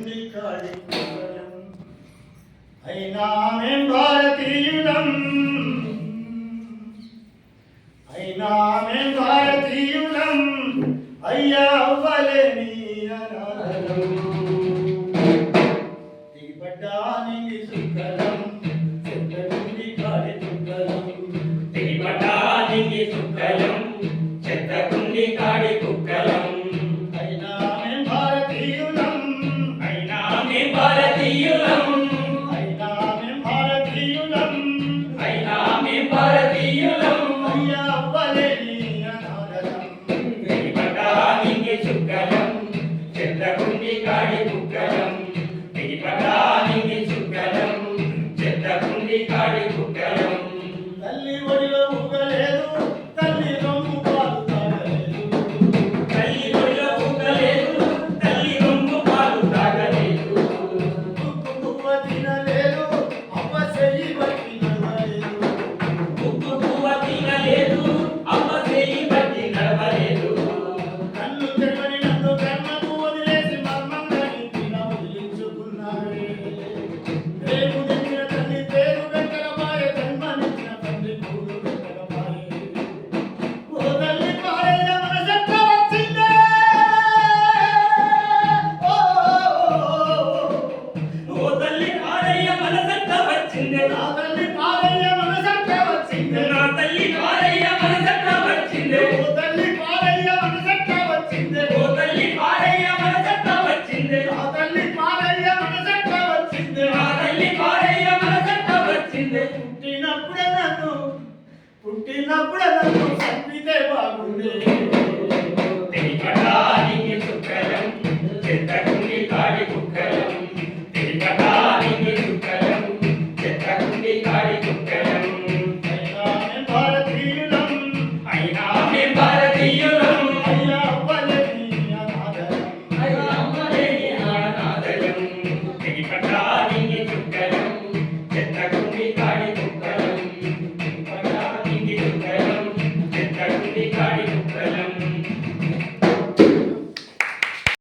చెత్తకుండి కాడి కుక్కలం అయినా మేం భారతీయులం అయినా మేం భారతీయులం అయ్యా అవ్వలేని అనాథలం దిగబడ్డానికి సుక్కలం చెత్తకుండి కాడి కుక్కలం దిగబడ్డానికి సుక్కలం చెత్తకుండి కాడి కుక్కలం అయినా మేం భారతీయులం అయినా మేం భారతీయులం అయినా మేం భారతీయులం అయినా మేం భారతీయులం అయ్యా అవ్వలేని అనాథలం దిగబడ్డానికి సుక్కలం చెత్తకుండి కాడి కుక్కలం